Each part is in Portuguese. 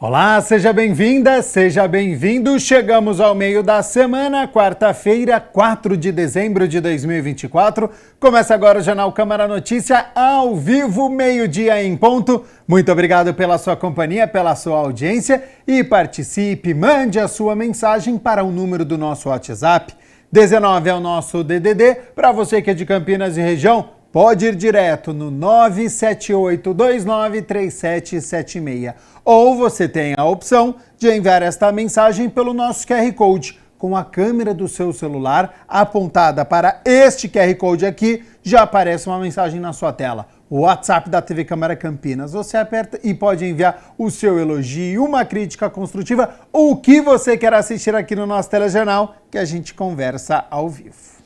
Olá, seja bem-vinda, seja bem-vindo. Chegamos ao meio da semana, quarta-feira, 4 de dezembro de 2024. Começa agora o Jornal Câmara Notícia, ao vivo, meio-dia em ponto. Muito obrigado pela sua companhia, pela sua audiência e participe, mande a sua mensagem para o número do nosso WhatsApp. 19 é o nosso DDD, para você que é de Campinas e região, pode ir direto no 978293776. Ou você tem a opção de enviar esta mensagem pelo nosso QR Code. Com a câmera do seu celular apontada para este QR Code aqui, já aparece uma mensagem na sua tela. O WhatsApp da TV Câmara Campinas. Você aperta e pode enviar o seu elogio, uma crítica construtiva, ou o que você quer assistir aqui no nosso telejornal, que a gente conversa ao vivo.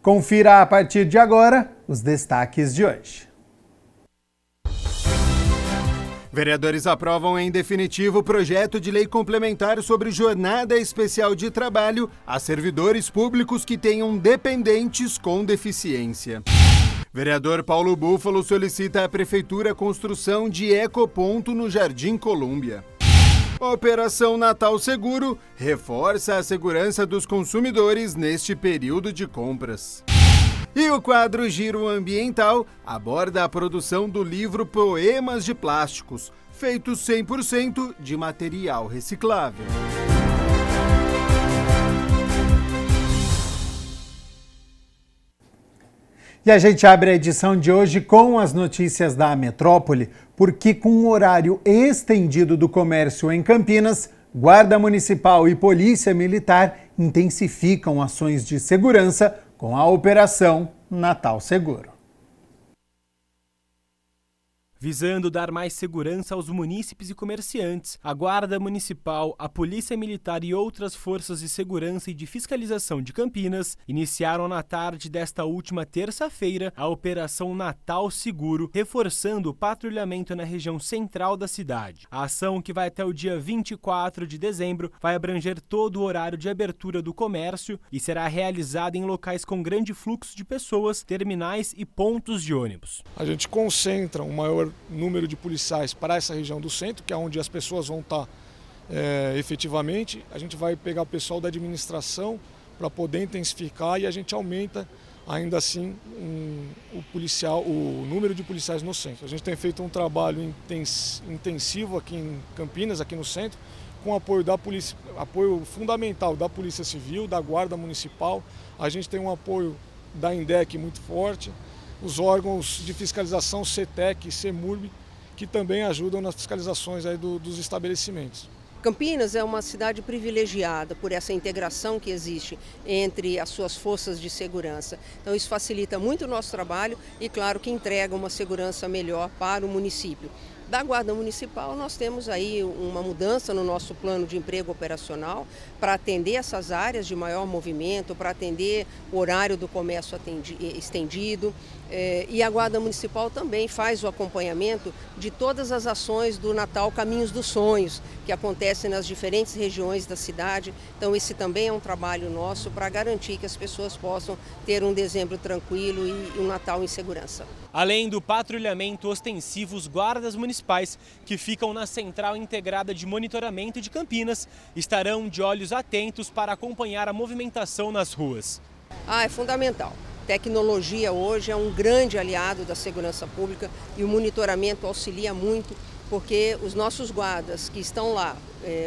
Confira a partir de agora os destaques de hoje. Vereadores aprovam em definitivo o projeto de lei complementar sobre jornada especial de trabalho a servidores públicos que tenham dependentes com deficiência. Vereador Paulo Búfalo solicita à Prefeitura a construção de ecoponto no Jardim Colúmbia. Operação Natal Seguro reforça a segurança dos consumidores neste período de compras. E o quadro Giro Ambiental aborda a produção do livro Poemas de Plásticos, feitos 100% de material reciclável. E a gente abre a edição de hoje com as notícias da metrópole, porque com o horário estendido do comércio em Campinas, Guarda Municipal e Polícia Militar intensificam ações de segurança com a Operação Natal Seguro. Visando dar mais segurança aos munícipes e comerciantes, a Guarda Municipal, a Polícia Militar e outras forças de segurança e de fiscalização de Campinas iniciaram na tarde desta última terça-feira a Operação Natal Seguro, reforçando o patrulhamento na região central da cidade. A ação, que vai até o dia 24 de dezembro, vai abranger todo o horário de abertura do comércio e será realizada em locais com grande fluxo de pessoas, terminais e pontos de ônibus. A gente concentra um maior número de policiais para essa região do centro, que é onde as pessoas vão estar efetivamente. A gente vai pegar o pessoal da administração para poder intensificar e a gente aumenta ainda assim o número de policiais no centro. A gente tem feito um trabalho intensivo aqui em Campinas, aqui no centro, com apoio da polícia, apoio fundamental da Polícia Civil, da Guarda Municipal. A gente tem um apoio da INDEC muito forte, os órgãos de fiscalização CETEC e CEMURB, que também ajudam nas fiscalizações aí dos estabelecimentos. Campinas é uma cidade privilegiada por essa integração que existe entre as suas forças de segurança. Então isso facilita muito o nosso trabalho e, claro, que entrega uma segurança melhor para o município. Da Guarda Municipal, nós temos aí uma mudança no nosso plano de emprego operacional para atender essas áreas de maior movimento, para atender o horário do comércio estendido. E a Guarda Municipal também faz o acompanhamento de todas as ações do Natal Caminhos dos Sonhos, que acontecem nas diferentes regiões da cidade. Então esse também é um trabalho nosso para garantir que as pessoas possam ter um dezembro tranquilo e um Natal em segurança. Além do patrulhamento ostensivo, os guardas municipais que ficam na Central Integrada de Monitoramento de Campinas estarão de olhos atentos para acompanhar a movimentação nas ruas. É fundamental. Tecnologia hoje é um grande aliado da segurança pública e o monitoramento auxilia muito, porque os nossos guardas que estão lá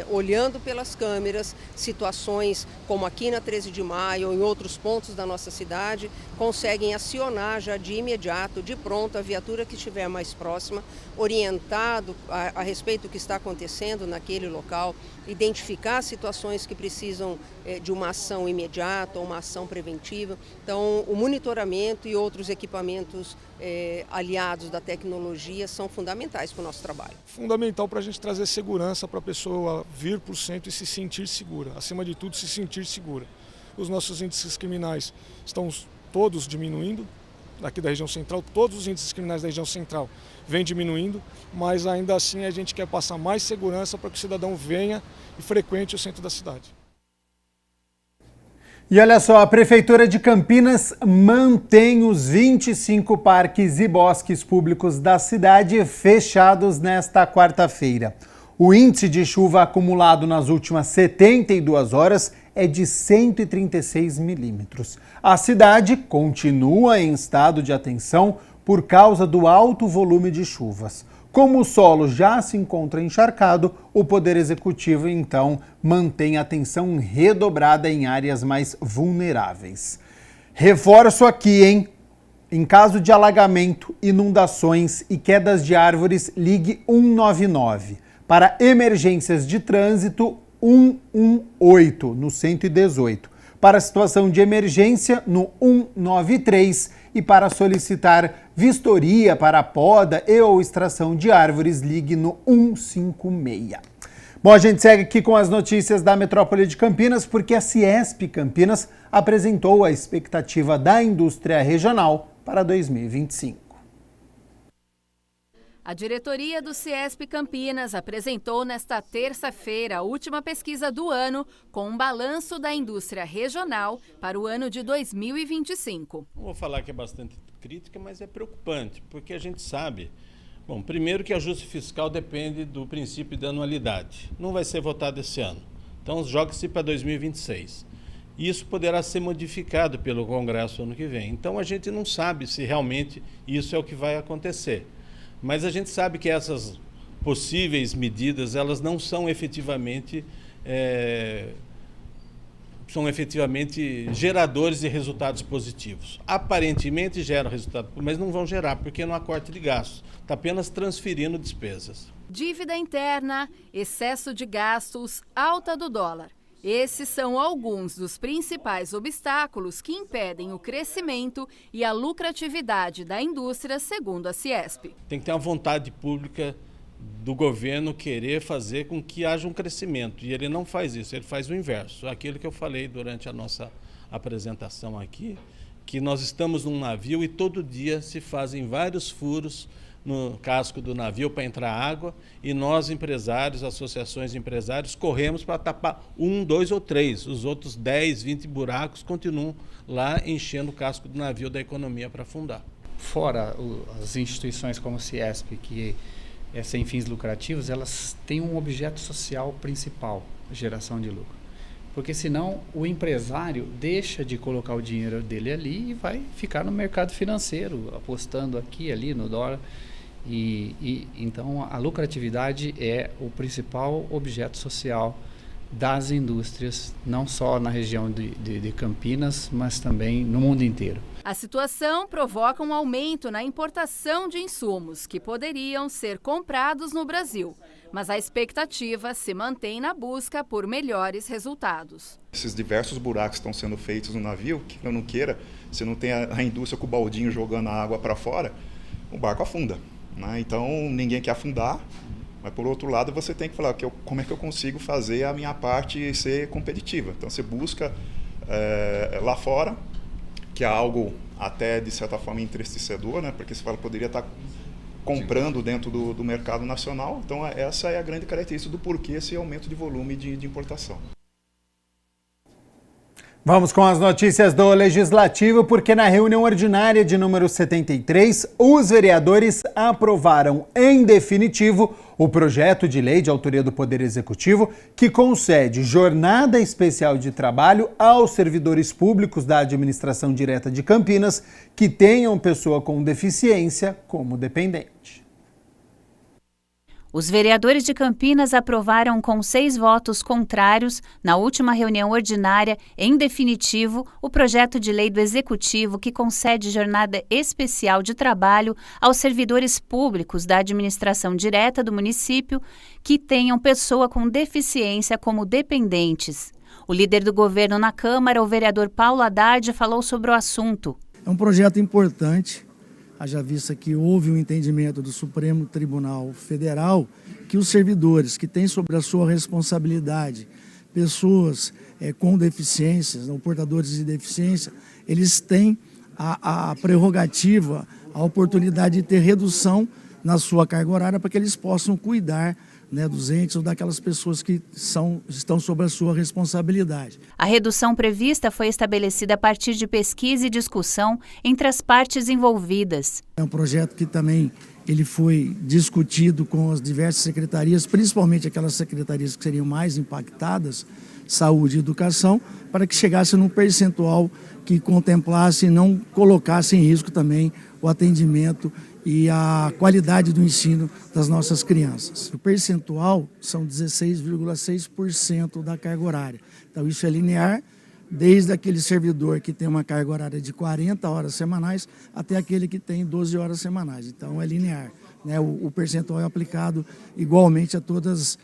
olhando pelas câmeras situações como aqui na 13 de maio ou em outros pontos da nossa cidade, conseguem acionar já de imediato, de pronto, a viatura que estiver mais próxima, orientado a respeito do que está acontecendo naquele local, identificar situações que precisam de uma ação imediata ou uma ação preventiva. Então, o monitoramento e outros equipamentos aliados da tecnologia são fundamentais para o nosso trabalho. Fundamental para a gente trazer segurança para a pessoa vir para o centro e se sentir segura, acima de tudo se sentir segura. Os nossos índices criminais estão todos diminuindo, aqui da região central, todos os índices criminais da região central vêm diminuindo, mas ainda assim a gente quer passar mais segurança para que o cidadão venha e frequente o centro da cidade. E olha só, a Prefeitura de Campinas mantém os 25 parques e bosques públicos da cidade fechados nesta quarta-feira. O índice de chuva acumulado nas últimas 72 horas é de 136 milímetros. A cidade continua em estado de atenção por causa do alto volume de chuvas. Como o solo já se encontra encharcado, o Poder Executivo, então, mantém atenção redobrada em áreas mais vulneráveis. Reforço aqui, hein? Em caso de alagamento, inundações e quedas de árvores, ligue 199. Para emergências de trânsito, 118 no 118. Para a situação de emergência, no 193. E para solicitar vistoria para a poda e ou extração de árvores, ligue no 156. Bom, a gente segue aqui com as notícias da metrópole de Campinas, porque a Ciesp Campinas apresentou a expectativa da indústria regional para 2025. A diretoria do Ciesp Campinas apresentou nesta terça-feira a última pesquisa do ano com um balanço da indústria regional para o ano de 2025. Não vou falar que é bastante crítica, mas é preocupante, porque a gente sabe, bom, primeiro que ajuste fiscal depende do princípio da anualidade. Não vai ser votado esse ano, então joga-se para 2026. Isso poderá ser modificado pelo Congresso ano que vem. Então a gente não sabe se realmente isso é o que vai acontecer. Mas a gente sabe que essas possíveis medidas, elas não são efetivamente, geradores de resultados positivos. Aparentemente geram resultado, mas não vão gerar, porque não há corte de gastos. Está apenas transferindo despesas. Dívida interna, excesso de gastos, alta do dólar. Esses são alguns dos principais obstáculos que impedem o crescimento e a lucratividade da indústria, segundo a Ciesp. Tem que ter uma vontade pública do governo querer fazer com que haja um crescimento. E ele não faz isso, ele faz o inverso. Aquilo que eu falei durante a nossa apresentação aqui, que nós estamos num navio e todo dia se fazem vários furos no casco do navio para entrar água e nós, empresários, associações de empresários, corremos para tapar 1, 2 ou 3. Os outros 10, 20 buracos continuam lá enchendo o casco do navio da economia para afundar. Fora as instituições como o Ciesp, que é sem fins lucrativos, elas têm um objeto social principal, a geração de lucro. Porque senão o empresário deixa de colocar o dinheiro dele ali e vai ficar no mercado financeiro, apostando aqui e ali no dólar. Então a lucratividade é o principal objeto social das indústrias, não só na região de Campinas, mas também no mundo inteiro. A situação provoca um aumento na importação de insumos que poderiam ser comprados no Brasil, mas a expectativa se mantém na busca por melhores resultados. Esses diversos buracos estão sendo feitos no navio, que eu não queira, se não tem a indústria com o baldinho jogando a água para fora, o barco afunda, né? Então ninguém quer afundar, mas por outro lado você tem que falar como é que eu consigo fazer a minha parte ser competitiva. Então você busca lá fora, que é algo até de certa forma entristecedor, né? Porque você fala, poderia estar comprando dentro do mercado nacional. Então essa é a grande característica do porquê esse aumento de volume de importação. Vamos com as notícias do Legislativo, porque na reunião ordinária de número 73, os vereadores aprovaram em definitivo o projeto de lei de autoria do Poder Executivo que concede jornada especial de trabalho aos servidores públicos da administração direta de Campinas que tenham pessoa com deficiência como dependente. Os vereadores de Campinas aprovaram com 6 votos contrários, na última reunião ordinária, em definitivo, o projeto de lei do Executivo que concede jornada especial de trabalho aos servidores públicos da administração direta do município que tenham pessoa com deficiência como dependentes. O líder do governo na Câmara, o vereador Paulo Haddad, falou sobre o assunto. É um projeto importante. Haja vista que houve um entendimento do Supremo Tribunal Federal que os servidores que têm sobre a sua responsabilidade pessoas com deficiências, ou portadores de deficiência, eles têm a prerrogativa, a oportunidade de ter redução na sua carga horária para que eles possam cuidar né, dos entes ou daquelas pessoas que estão sob a sua responsabilidade. A redução prevista foi estabelecida a partir de pesquisa e discussão entre as partes envolvidas. É um projeto que também ele foi discutido com as diversas secretarias, principalmente aquelas secretarias que seriam mais impactadas, saúde e educação, para que chegasse num percentual que contemplasse e não colocasse em risco também o atendimento e a qualidade do ensino das nossas crianças. O percentual são 16,6% da carga horária. Então isso é linear, desde aquele servidor que tem uma carga horária de 40 horas semanais até aquele que tem 12 horas semanais. Então é linear, né? O percentual é aplicado igualmente a todos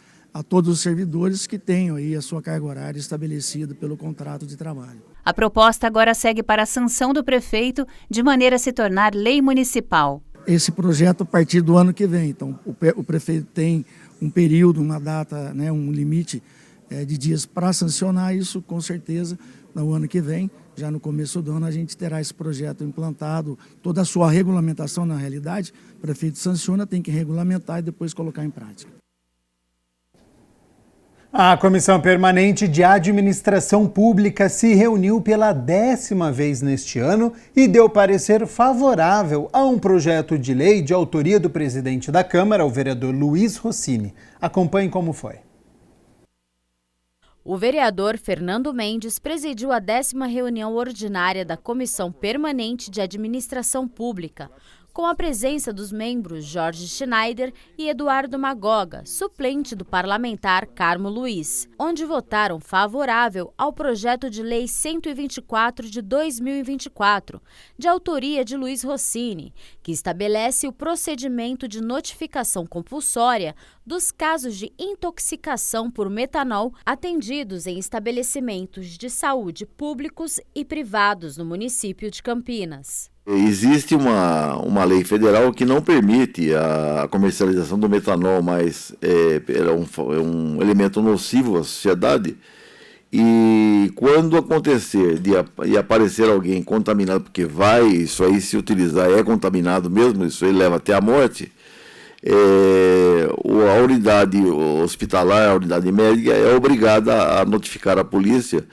os servidores que tenham aí a sua carga horária estabelecida pelo contrato de trabalho. A proposta agora segue para a sanção do prefeito, de maneira a se tornar lei municipal. Esse projeto a partir do ano que vem. Então, o prefeito tem um período, uma data, né, um limite de dias para sancionar isso, com certeza, no ano que vem, já no começo do ano, a gente terá esse projeto implantado, toda a sua regulamentação na realidade, o prefeito sanciona, tem que regulamentar e depois colocar em prática. A Comissão Permanente de Administração Pública se reuniu pela 10ª vez neste ano e deu parecer favorável a um projeto de lei de autoria do presidente da Câmara, o vereador Luiz Rossini. Acompanhe como foi. O vereador Fernando Mendes presidiu a 10ª reunião ordinária da Comissão Permanente de Administração Pública, com a presença dos membros Jorge Schneider e Eduardo Magoga, suplente do parlamentar Carmo Luiz, onde votaram favorável ao projeto de lei 124 de 2024, de autoria de Luiz Rossini, que estabelece o procedimento de notificação compulsória dos casos de intoxicação por metanol atendidos em estabelecimentos de saúde públicos e privados no município de Campinas. Existe uma lei federal que não permite a comercialização do metanol, mas é um elemento nocivo à sociedade. E quando acontecer de aparecer alguém contaminado, porque isso aí se utilizar é contaminado mesmo, isso aí leva até a morte, a unidade hospitalar, a unidade médica é obrigada a notificar a polícia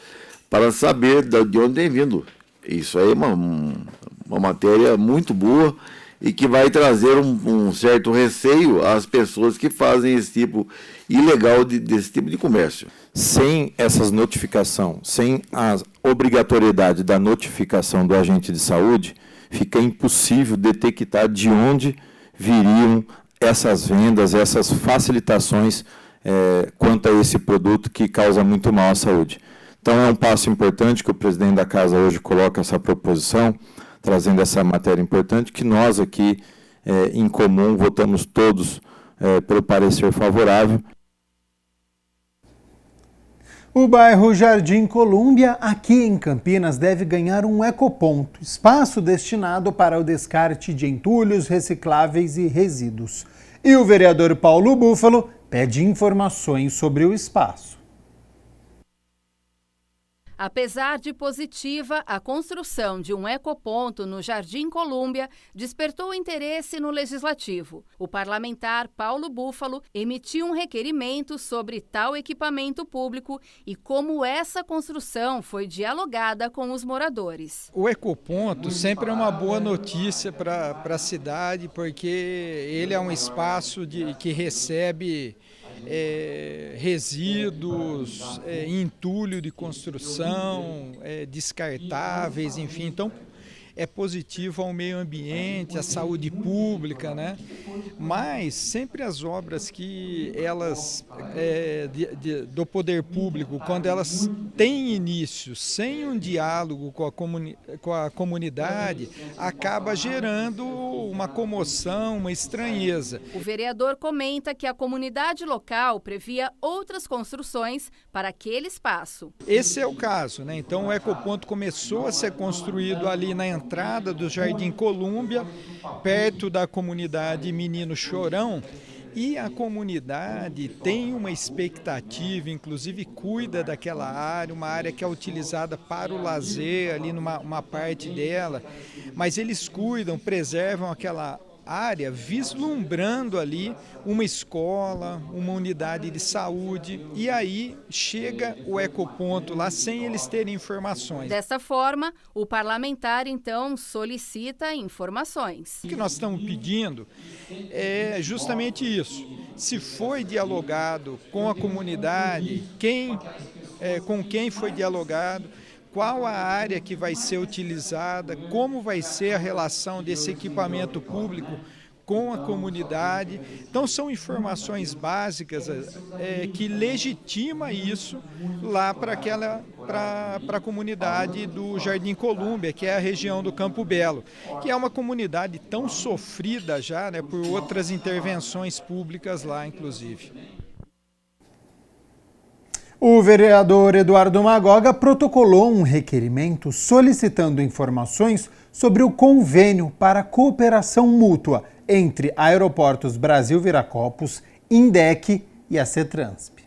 para saber de onde tem vindo. Isso aí é uma matéria muito boa e que vai trazer um certo receio às pessoas que fazem esse tipo ilegal desse tipo de comércio. Sem essas notificações, sem a obrigatoriedade da notificação do agente de saúde, fica impossível detectar de onde viriam essas vendas, essas facilitações quanto a esse produto que causa muito mal à saúde. Então é um passo importante que o presidente da casa hoje coloca essa proposição, trazendo essa matéria importante, que nós aqui, em comum, votamos todos pelo parecer favorável. O bairro Jardim Colúmbia, aqui em Campinas, deve ganhar um ecoponto, espaço destinado para o descarte de entulhos, recicláveis e resíduos. E o vereador Paulo Búfalo pede informações sobre o espaço. Apesar de positiva, a construção de um ecoponto no Jardim Colúmbia despertou interesse no Legislativo. O parlamentar Paulo Búfalo emitiu um requerimento sobre tal equipamento público e como essa construção foi dialogada com os moradores. O ecoponto sempre é uma boa notícia para a cidade, porque ele é um espaço que recebe resíduos, entulho de construção, descartáveis, enfim. Então, é positivo ao meio ambiente, à saúde pública, né? Mas sempre as obras que elas, do poder público, quando elas têm início sem um diálogo com a comunidade, acaba gerando uma comoção, uma estranheza. O vereador comenta que a comunidade local previa outras construções para aquele espaço. Esse é o caso, né? Então o ecoponto começou a ser construído ali na entrada do Jardim Colúmbia, perto da comunidade Menino Chorão, e a comunidade tem uma expectativa, inclusive cuida daquela área, uma área que é utilizada para o lazer, ali numa parte dela, mas eles cuidam, preservam aquela área vislumbrando ali uma escola, uma unidade de saúde, e aí chega o ecoponto lá sem eles terem informações. Dessa forma, o parlamentar então solicita informações. O que nós estamos pedindo é justamente isso. Se foi dialogado com a comunidade, com quem foi dialogado, qual a área que vai ser utilizada, como vai ser a relação desse equipamento público com a comunidade. Então são informações básicas que legitima isso lá para a comunidade do Jardim Colúmbia, que é a região do Campo Belo, que é uma comunidade tão sofrida já, né, por outras intervenções públicas lá, inclusive. O vereador Eduardo Magoga protocolou um requerimento solicitando informações sobre o convênio para cooperação mútua entre Aeroportos Brasil Viracopos, INDEC e a CETRANSP.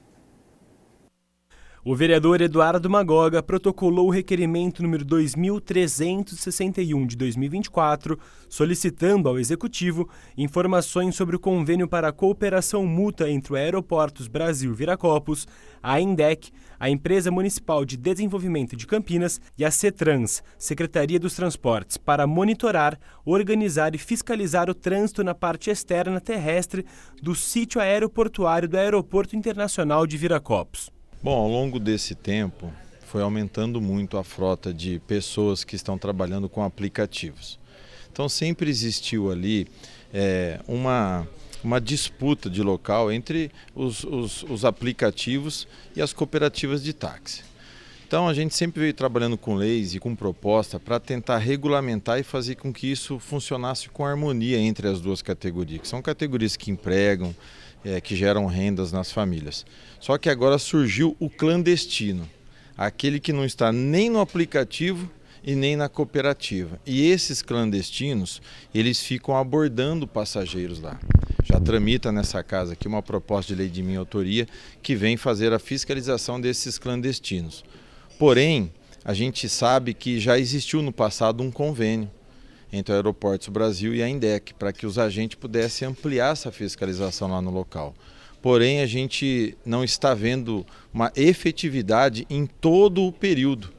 O vereador Eduardo Magoga protocolou o requerimento número 2361 de 2024, solicitando ao Executivo informações sobre o convênio para a cooperação mútua entre o Aeroportos Brasil Viracopos, a INDEC, a Empresa Municipal de Desenvolvimento de Campinas e a CETRANS, Secretaria dos Transportes, para monitorar, organizar e fiscalizar o trânsito na parte externa terrestre do sítio aeroportuário do Aeroporto Internacional de Viracopos. Bom, ao longo desse tempo foi aumentando muito a frota de pessoas que estão trabalhando com aplicativos. Então sempre existiu ali uma disputa de local entre os aplicativos e as cooperativas de táxi. Então a gente sempre veio trabalhando com leis e com proposta para tentar regulamentar e fazer com que isso funcionasse com harmonia entre as duas categorias, que são categorias que empregam, que geram rendas nas famílias. Só que agora surgiu o clandestino, aquele que não está nem no aplicativo e nem na cooperativa. E esses clandestinos, eles ficam abordando passageiros lá. Já tramita nessa casa aqui uma proposta de lei de minha autoria que vem fazer a fiscalização desses clandestinos. Porém, a gente sabe que já existiu no passado um convênio entre o Aeroportos Brasil e a INDEC, para que os agentes pudessem ampliar essa fiscalização lá no local. Porém, a gente não está vendo uma efetividade em todo o período,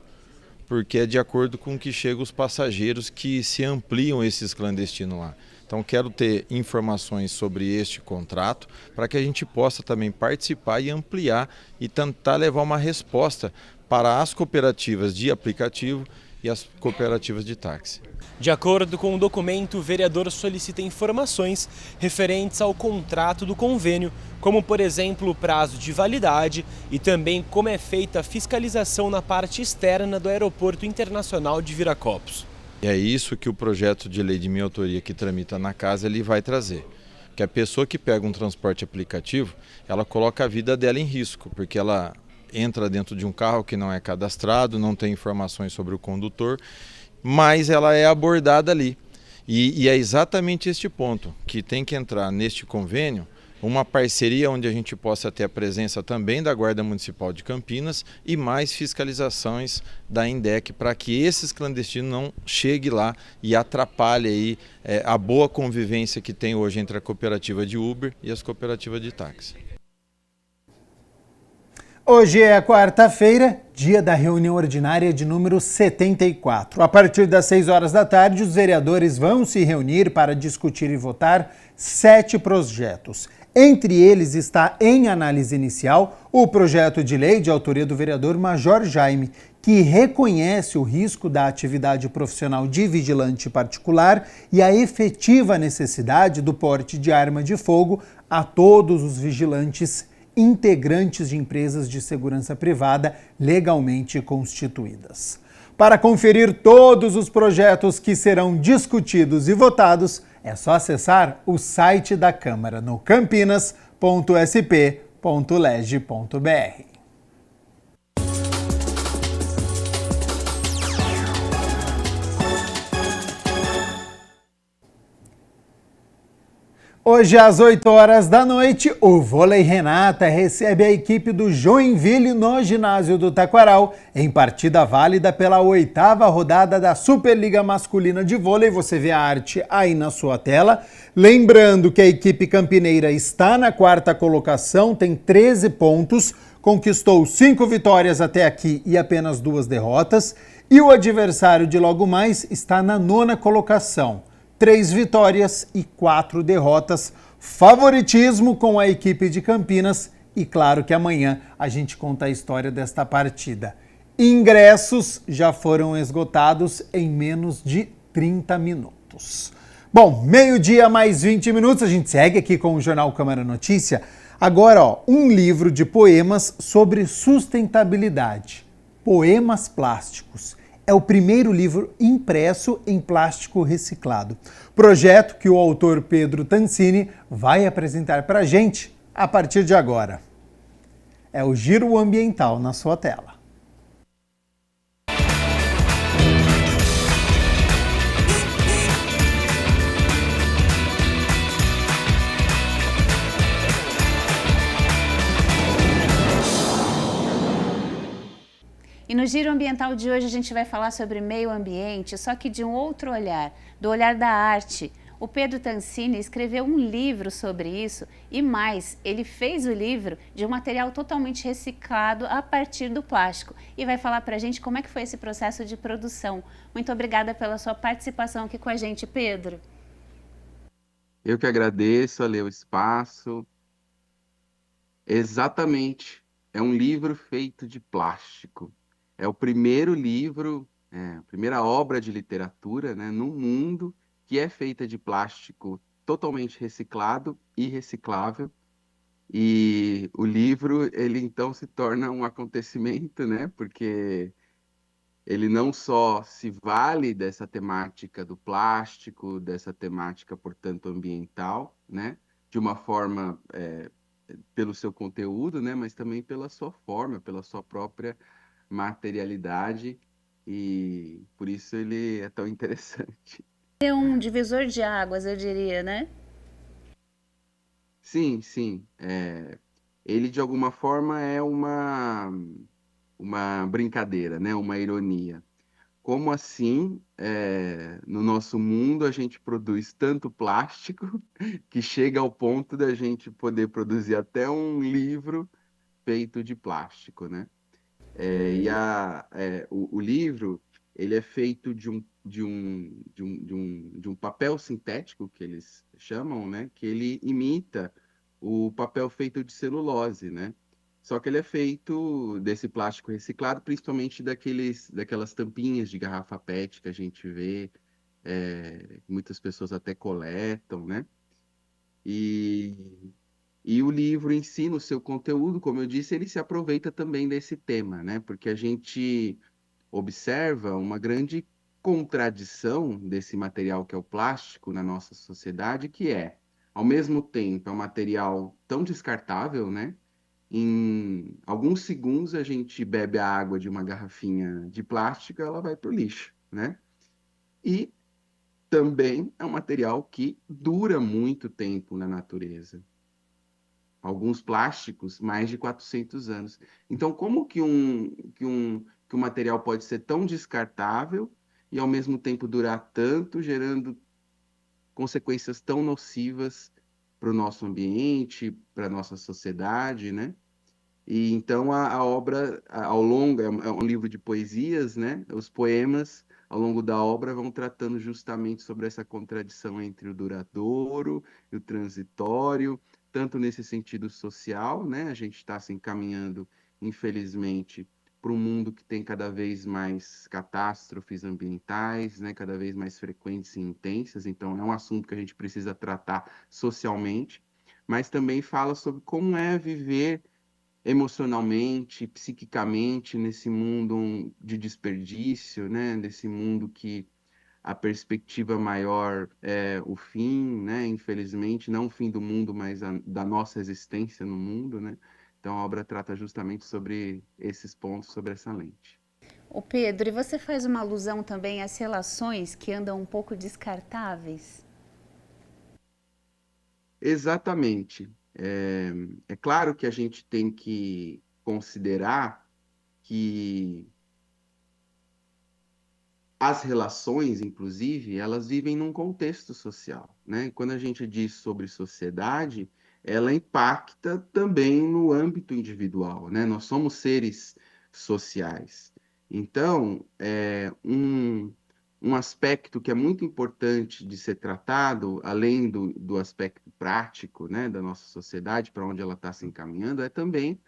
porque é de acordo com o que chegam os passageiros que se ampliam esses clandestinos lá. Então, quero ter informações sobre este contrato para que a gente possa também participar e ampliar e tentar levar uma resposta para as cooperativas de aplicativo e as cooperativas de táxi. De acordo com o documento, o vereador solicita informações referentes ao contrato do convênio, como, por exemplo, o prazo de validade e também como é feita a fiscalização na parte externa do Aeroporto Internacional de Viracopos. E é isso que o projeto de lei de minha autoria que tramita na casa ele vai trazer. Que a pessoa que pega um transporte aplicativo, ela coloca a vida dela em risco, porque ela entra dentro de um carro que não é cadastrado, não tem informações sobre o condutor, mas ela é abordada ali. E é exatamente este ponto, que tem que entrar neste convênio uma parceria onde a gente possa ter a presença também da Guarda Municipal de Campinas e mais fiscalizações da INDEC para que esses clandestinos não cheguem lá e atrapalhem aí, a boa convivência que tem hoje entre a cooperativa de Uber e as cooperativas de táxi. Hoje é quarta-feira, dia da reunião ordinária de número 74. A partir das 6 horas da tarde, os vereadores vão se reunir para discutir e votar 7 projetos. Entre eles está em análise inicial o projeto de lei de autoria do vereador Major Jaime, que reconhece o risco da atividade profissional de vigilante particular e a efetiva necessidade do porte de arma de fogo a todos os vigilantes integrantes de empresas de segurança privada legalmente constituídas. Para conferir todos os projetos que serão discutidos e votados, é só acessar o site da Câmara no campinas.sp.leg.br. Hoje, às 8 horas da noite, o Vôlei Renata recebe a equipe do Joinville no ginásio do Taquaral, em partida válida pela 8ª rodada da Superliga Masculina de Vôlei. Você vê a arte aí na sua tela. Lembrando que a equipe campineira está na 4ª colocação, tem 13 pontos, conquistou 5 vitórias até aqui e apenas 2 derrotas. E o adversário de logo mais está na 9ª colocação. 3 vitórias e 4 derrotas, favoritismo com a equipe de Campinas e claro que amanhã a gente conta a história desta partida. Ingressos já foram esgotados em menos de 30 minutos. Bom, meio-dia mais 20 minutos, a gente segue aqui com o Jornal Câmara Notícia. Agora, um livro de poemas sobre sustentabilidade, poemas plásticos. É o primeiro livro impresso em plástico reciclado. Projeto que o autor Pedro Tancini vai apresentar para a gente a partir de agora. É o Giro Ambiental na sua tela. E no Giro Ambiental de hoje a gente vai falar sobre meio ambiente, só que de um outro olhar, do olhar da arte. O Pedro Tancini escreveu um livro sobre isso e mais, ele fez o livro de um material totalmente reciclado a partir do plástico e vai falar pra gente como é que foi esse processo de produção. Muito obrigada pela sua participação aqui com a gente, Pedro. Eu que agradeço, Ale, o espaço. Exatamente, é um livro feito de plástico. É o primeiro livro, a primeira obra de literatura, né, no mundo que é feita de plástico totalmente reciclado e reciclável. E o livro, ele então se torna um acontecimento, né, porque ele não só se vale dessa temática do plástico, dessa temática, portanto, ambiental, né, de uma forma pelo seu conteúdo, né, mas também pela sua forma, pela sua própria materialidade, e por isso ele é tão interessante. É um divisor de águas, eu diria, né? Sim, sim. Ele, de alguma forma, é uma brincadeira, né? Uma ironia. Como assim, no nosso mundo, a gente produz tanto plástico que chega ao ponto da gente poder produzir até um livro feito de plástico, né? O livro, ele é feito de um papel sintético, que eles chamam, né? Que ele imita o papel feito de celulose, né? Só que ele é feito desse plástico reciclado, principalmente daquelas tampinhas de garrafa PET que a gente vê, muitas pessoas até coletam, né? E o livro em si, no seu conteúdo, como eu disse, ele se aproveita também desse tema, né? Porque a gente observa uma grande contradição desse material que é o plástico na nossa sociedade, que ao mesmo tempo, é um material tão descartável, né? Em alguns segundos a gente bebe a água de uma garrafinha de plástico, ela vai para o lixo, né? E também é um material que dura muito tempo na natureza. Alguns plásticos, mais de 400 anos. Então, como que um material pode ser tão descartável e, ao mesmo tempo, durar tanto, gerando consequências tão nocivas para o nosso ambiente, para a nossa sociedade, né? E então a obra, ao longo, é um livro de poesias, né? Os poemas, ao longo da obra, vão tratando justamente sobre essa contradição entre o duradouro e o transitório, tanto nesse sentido social, né? A gente está se encaminhando, infelizmente, para um mundo que tem cada vez mais catástrofes ambientais, né? Cada vez mais frequentes e intensas. Então, é um assunto que a gente precisa tratar socialmente, mas também fala sobre como é viver emocionalmente, psiquicamente, nesse mundo de desperdício, né? Nesse mundo que a perspectiva maior é o fim, né? Infelizmente, não o fim do mundo, mas da nossa existência no mundo, né? Então, a obra trata justamente sobre esses pontos, sobre essa lente. Ô Pedro, e você faz uma alusão também às relações que andam um pouco descartáveis? Exatamente. É claro que a gente tem que considerar que as relações, inclusive, elas vivem num contexto social, né? Quando a gente diz sobre sociedade, ela impacta também no âmbito individual, né? Nós somos seres sociais. Então, um aspecto que é muito importante de ser tratado, além do aspecto prático, né, da nossa sociedade, para onde ela está se encaminhando, é também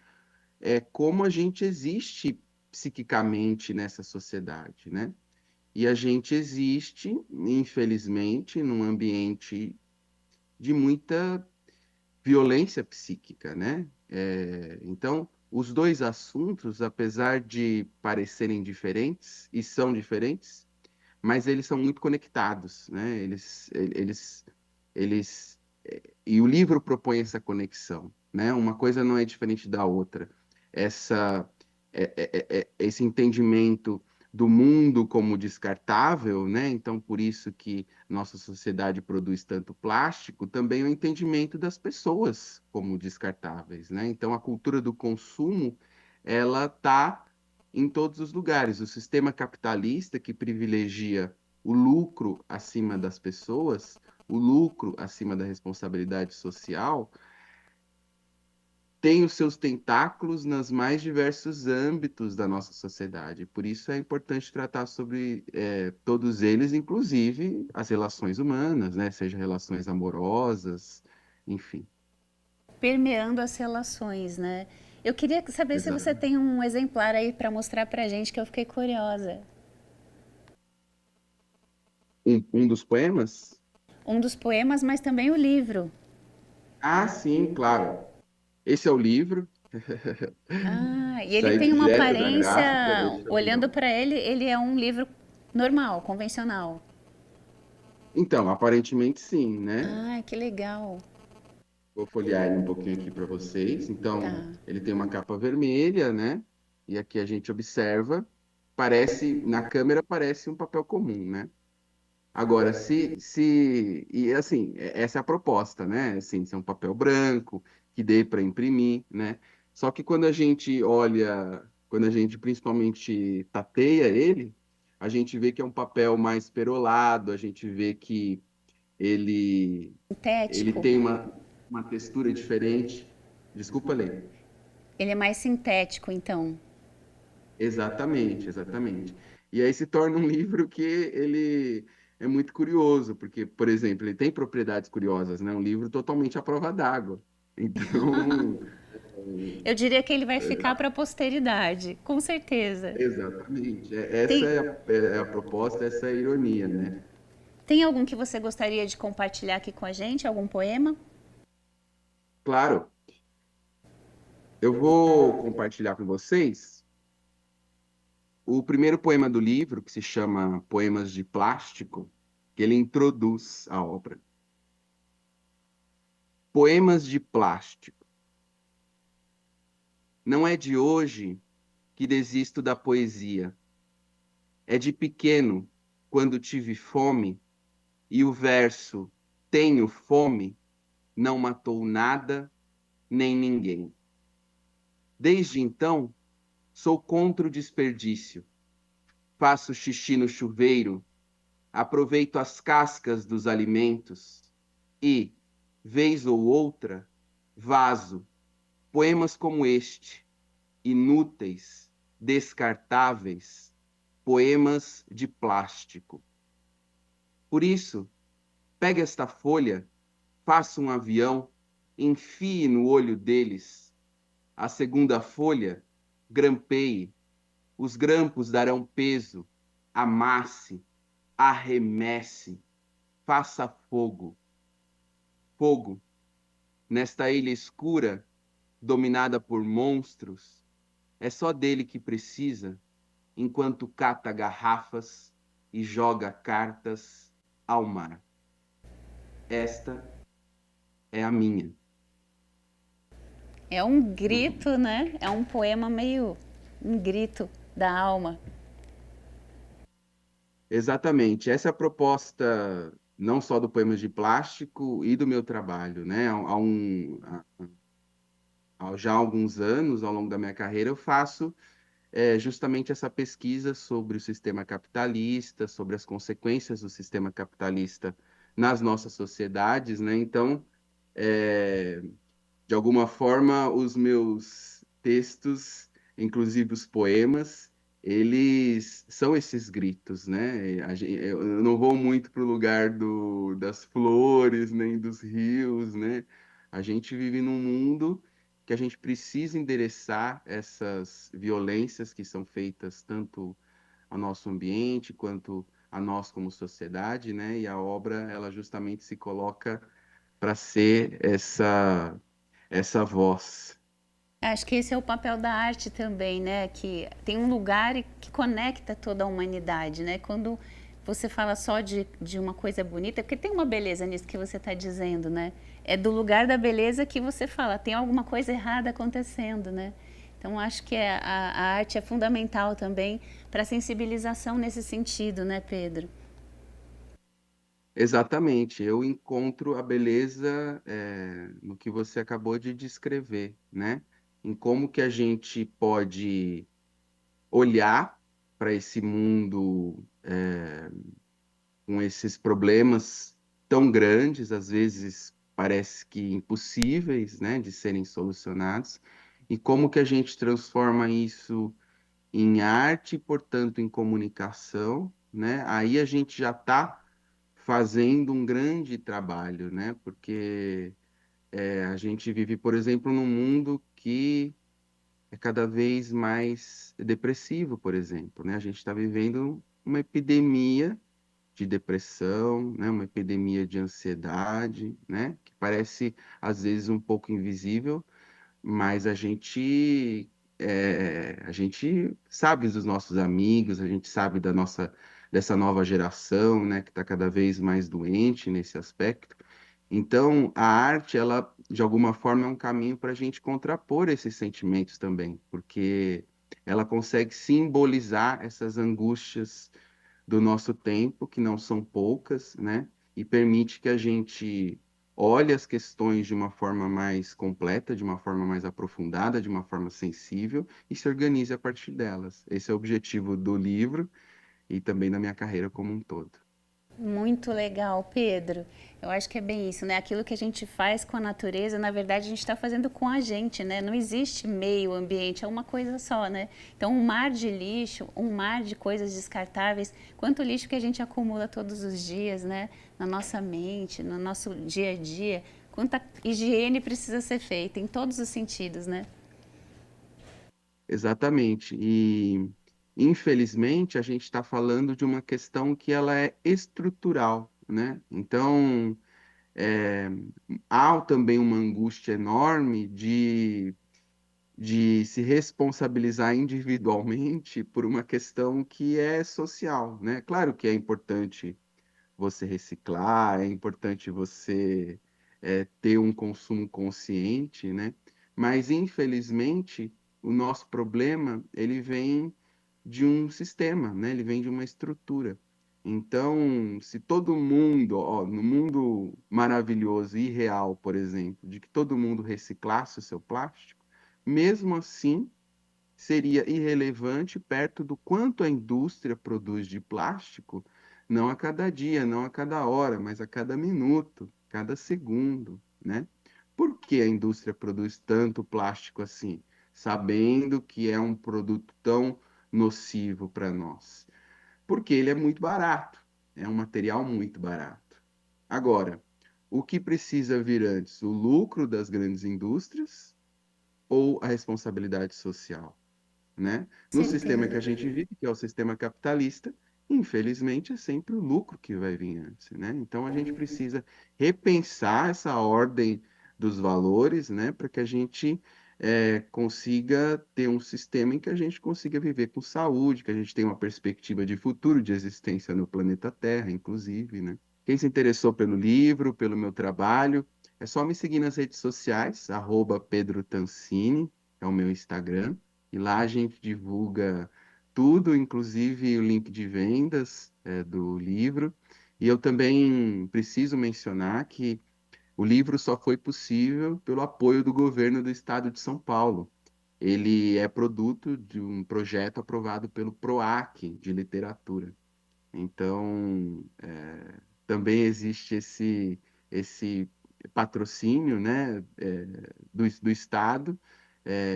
como a gente existe psiquicamente nessa sociedade, né? E a gente existe, infelizmente, num ambiente de muita violência psíquica, né? Então, os dois assuntos, apesar de parecerem diferentes, e são diferentes, mas eles são muito conectados, né? E o livro propõe essa conexão, né? Uma coisa não é diferente da outra. Esse entendimento do mundo como descartável, né? Então, por isso que nossa sociedade produz tanto plástico, também o entendimento das pessoas como descartáveis, né? Então, a cultura do consumo, ela está em todos os lugares. O sistema capitalista que privilegia o lucro acima das pessoas, o lucro acima da responsabilidade social, tem os seus tentáculos nos mais diversos âmbitos da nossa sociedade. Por isso é importante tratar sobre todos eles, inclusive as relações humanas, né? Seja relações amorosas, enfim. Permeando as relações, né? Eu queria saber Exato. se você tem um exemplar aí para mostrar pra gente, que eu fiquei curiosa. Um dos poemas? Um dos poemas, mas também o livro. Ah, sim, claro. Esse é o livro. Ah, e ele Saí tem uma direto da gráfica, da aparência, editora olhando Legal. para ele é um livro normal, convencional. Então, aparentemente sim, né? Ah, que legal. Vou folhear ele um pouquinho aqui para vocês. Então, Tá. ele tem uma capa vermelha, né? E aqui a gente observa, na câmera parece um papel comum, né? Agora, e assim, essa é a proposta, né? Assim, ser um papel branco, que dê para imprimir, né? Só que quando a gente olha, quando a gente principalmente tateia ele, a gente vê que é um papel mais perolado, a gente vê que ele Sintético. tem uma textura diferente. Desculpa, Lê. Ele é mais sintético, então. Exatamente, exatamente. E aí se torna um livro que ele é muito curioso, porque, por exemplo, ele tem propriedades curiosas, né? Um livro totalmente à prova d'água. Então, Eu diria que ele vai ficar para a posteridade, com certeza. exatamente. Tem, É a proposta, essa é a ironia, né? tem algum que você gostaria de compartilhar aqui com a gente? Algum poema? Claro, eu vou compartilhar com vocês o primeiro poema do livro, que se chama Poemas de Plástico, que ele introduz a obra. Poemas de plástico. Não é de hoje que desisto da poesia. É de pequeno, quando tive fome, e o verso tenho fome não matou nada nem ninguém. Desde então, sou contra o desperdício. Faço xixi no chuveiro, aproveito as cascas dos alimentos e, vez ou outra, vazo poemas como este, inúteis, descartáveis, poemas de plástico. Por isso, pegue esta folha, faça um avião, enfie no olho deles. A segunda folha, grampeie. Os grampos darão peso, amasse, arremesse, faça fogo. Fogo, nesta ilha escura, dominada por monstros, é só dele que precisa, enquanto cata garrafas e joga cartas ao mar. Esta é a minha. É um grito, né? É um poema meio um grito da alma. Exatamente. Essa é a proposta não só do Poemas de Plástico e do meu trabalho, né? Já há alguns anos, ao longo da minha carreira, eu faço justamente essa pesquisa sobre o sistema capitalista, sobre as consequências do sistema capitalista nas nossas sociedades, né? Então, de alguma forma, os meus textos, inclusive os poemas, eles são esses gritos, né? Eu não vou muito para o lugar das flores, nem dos rios, né? A gente vive num mundo que a gente precisa endereçar essas violências que são feitas tanto ao nosso ambiente quanto a nós como sociedade, né? E a obra, ela justamente se coloca para ser essa voz. Acho que esse é o papel da arte também, né? Que tem um lugar que conecta toda a humanidade, né? Quando você fala só de uma coisa bonita, porque tem uma beleza nisso que você está dizendo, né? É do lugar da beleza que você fala, tem alguma coisa errada acontecendo, né? Então, acho que a arte é fundamental também para a sensibilização nesse sentido, né, Pedro? Exatamente, eu encontro a beleza no que você acabou de descrever, né? Em como que a gente pode olhar para esse mundo com esses problemas tão grandes, às vezes parece que impossíveis, né, de serem solucionados, e como que a gente transforma isso em arte, portanto, em comunicação, né? Aí a gente já está fazendo um grande trabalho, né? Porque a gente vive, por exemplo, num mundo que é cada vez mais depressivo, por exemplo, né? A gente está vivendo uma epidemia de depressão, né? Uma epidemia de ansiedade, né? Que parece às vezes um pouco invisível, mas a gente sabe dos nossos amigos, a gente sabe dessa nova geração, né, que está cada vez mais doente nesse aspecto. Então, a arte, ela, de alguma forma, é um caminho para a gente contrapor esses sentimentos também, porque ela consegue simbolizar essas angústias do nosso tempo, que não são poucas, né? E permite que a gente olhe as questões de uma forma mais completa, de uma forma mais aprofundada, de uma forma sensível e se organize a partir delas. Esse é o objetivo do livro e também da minha carreira como um todo. Muito legal, Pedro. Eu acho que é bem isso, né? Aquilo que a gente faz com a natureza, na verdade, a gente está fazendo com a gente, né? Não existe meio ambiente, é uma coisa só, né? Então, um mar de lixo, um mar de coisas descartáveis, quanto lixo que a gente acumula todos os dias, né? Na nossa mente, no nosso dia a dia, quanta higiene precisa ser feita em todos os sentidos, né? Exatamente. E, infelizmente, a gente está falando de uma questão que ela é estrutural, né? Então, é, há também uma angústia enorme de se responsabilizar individualmente por uma questão que é social, né? Claro que é importante você reciclar, é importante você ter um consumo consciente, né? Mas, infelizmente, o nosso problema, ele vem de um sistema, né? Ele vem de uma estrutura. Então, se todo mundo, ó, no mundo maravilhoso e real, por exemplo, de que todo mundo reciclasse o seu plástico, mesmo assim, seria irrelevante perto do quanto a indústria produz de plástico, não a cada dia, não a cada hora, mas a cada minuto, cada segundo, né? Por que a indústria produz tanto plástico assim, sabendo que é um produto tão nocivo para nós? Porque ele é muito barato, é um material muito barato. Agora, o que precisa vir antes? O lucro das grandes indústrias ou a responsabilidade social? Né? No sistema que a gente vive, que é o sistema capitalista, infelizmente é sempre o lucro que vai vir antes, né? Então a gente precisa repensar essa ordem dos valores, né, para que a gente consiga ter um sistema em que a gente consiga viver com saúde, que a gente tenha uma perspectiva de futuro, de existência no planeta Terra, inclusive, né? Quem se interessou pelo livro, pelo meu trabalho, é só me seguir nas redes sociais, @Pedro Tancini, é o meu Instagram. E lá a gente divulga tudo, inclusive o link de vendas do livro. E eu também preciso mencionar que o livro só foi possível pelo apoio do governo do estado de São Paulo. Ele é produto de um projeto aprovado pelo PROAC de literatura. Então, também existe esse patrocínio, né, do Estado,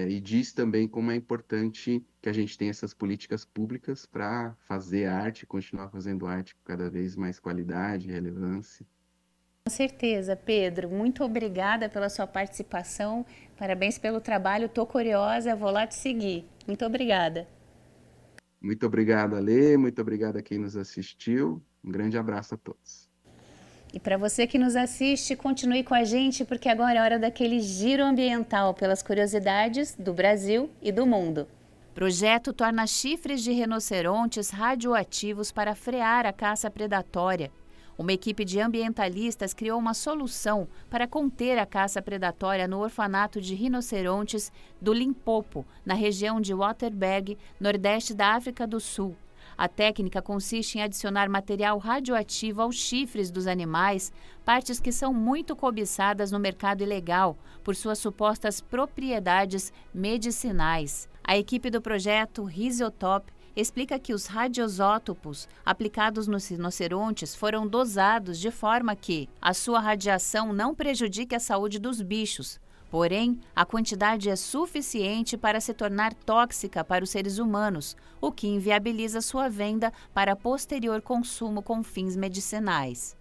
e diz também como é importante que a gente tenha essas políticas públicas para fazer arte, continuar fazendo arte com cada vez mais qualidade e relevância. Com certeza, Pedro. Muito obrigada pela sua participação. Parabéns pelo trabalho. Estou curiosa, vou lá te seguir. Muito obrigada. Muito obrigado, Alê. Muito obrigado a quem nos assistiu. Um grande abraço a todos. E para você que nos assiste, continue com a gente, porque agora é hora daquele giro ambiental pelas curiosidades do Brasil e do mundo. Projeto torna chifres de rinocerontes radioativos para frear a caça predatória. Uma equipe de ambientalistas criou uma solução para conter a caça predatória no orfanato de rinocerontes do Limpopo, na região de Waterberg, nordeste da África do Sul. A técnica consiste em adicionar material radioativo aos chifres dos animais, partes que são muito cobiçadas no mercado ilegal por suas supostas propriedades medicinais. A equipe do projeto Rhizotop explica que os radioisótopos aplicados nos rinocerontes foram dosados de forma que a sua radiação não prejudique a saúde dos bichos. Porém, a quantidade é suficiente para se tornar tóxica para os seres humanos, o que inviabiliza sua venda para posterior consumo com fins medicinais.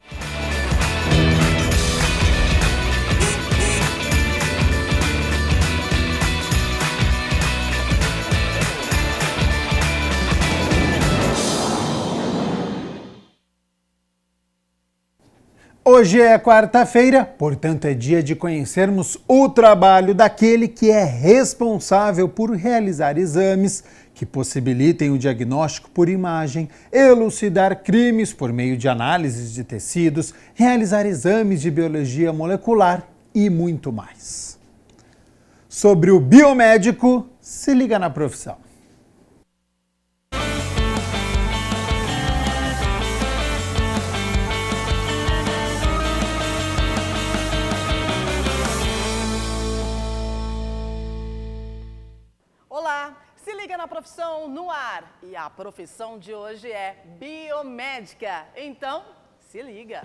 Hoje é quarta-feira, portanto é dia de conhecermos o trabalho daquele que é responsável por realizar exames que possibilitem o diagnóstico por imagem, elucidar crimes por meio de análises de tecidos, realizar exames de biologia molecular e muito mais. Sobre o biomédico, se liga na profissão. Olá, se liga na profissão no ar. E a profissão de hoje é biomédica. Então, se liga.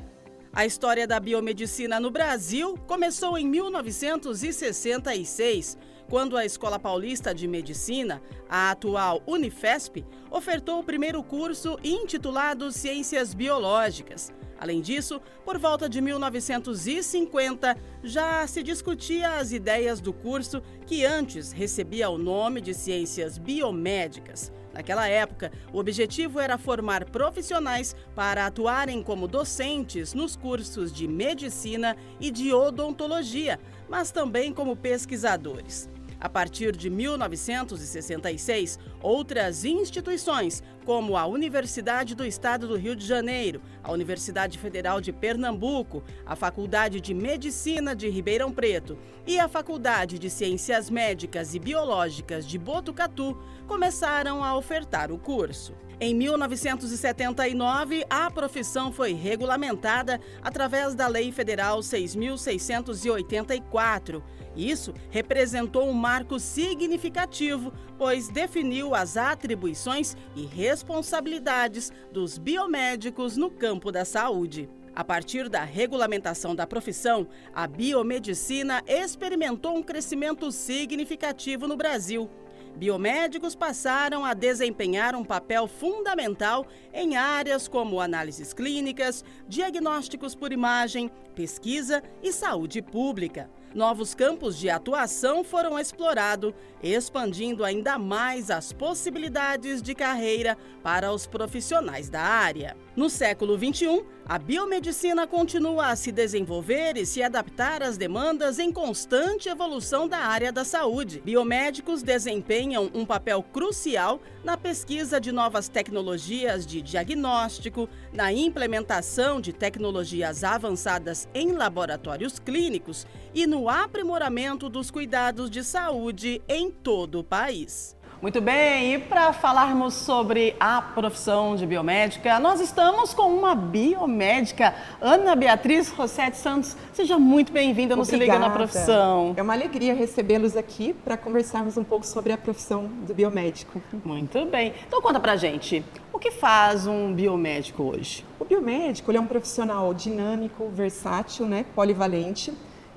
A história da biomedicina no Brasil começou em 1966, quando a Escola Paulista de Medicina, a atual Unifesp, ofertou o primeiro curso intitulado Ciências Biológicas. Além disso, por volta de 1950, já se discutia as ideias do curso, que antes recebia o nome de Ciências Biomédicas. Naquela época, o objetivo era formar profissionais para atuarem como docentes nos cursos de medicina e de odontologia, mas também como pesquisadores. A partir de 1966, outras instituições, como a Universidade do Estado do Rio de Janeiro, a Universidade Federal de Pernambuco, a Faculdade de Medicina de Ribeirão Preto e a Faculdade de Ciências Médicas e Biológicas de Botucatu, começaram a ofertar o curso. Em 1979, a profissão foi regulamentada através da Lei Federal 6.684. Isso representou um marco significativo, pois definiu as atribuições e responsabilidades dos biomédicos no campo da saúde. A partir da regulamentação da profissão, a biomedicina experimentou um crescimento significativo no Brasil. Biomédicos passaram a desempenhar um papel fundamental em áreas como análises clínicas, diagnósticos por imagem, pesquisa e saúde pública. Novos campos de atuação foram explorados, expandindo ainda mais as possibilidades de carreira para os profissionais da área. No século XXI, a biomedicina continua a se desenvolver e se adaptar às demandas em constante evolução da área da saúde. Biomédicos desempenham um papel crucial na pesquisa de novas tecnologias de diagnóstico, na implementação de tecnologias avançadas em laboratórios clínicos e no aprimoramento dos cuidados de saúde em todo o país. Muito bem, e para falarmos sobre a profissão de biomédica, nós estamos com uma biomédica, Ana Beatriz Rossetti Santos. Seja muito bem-vinda no Se Liga na Profissão. É uma alegria recebê-los aqui para conversarmos um pouco sobre a profissão do biomédico. Muito bem. Então conta pra gente, o que faz um biomédico hoje? O biomédico ele é um profissional dinâmico, versátil, né, polivalente,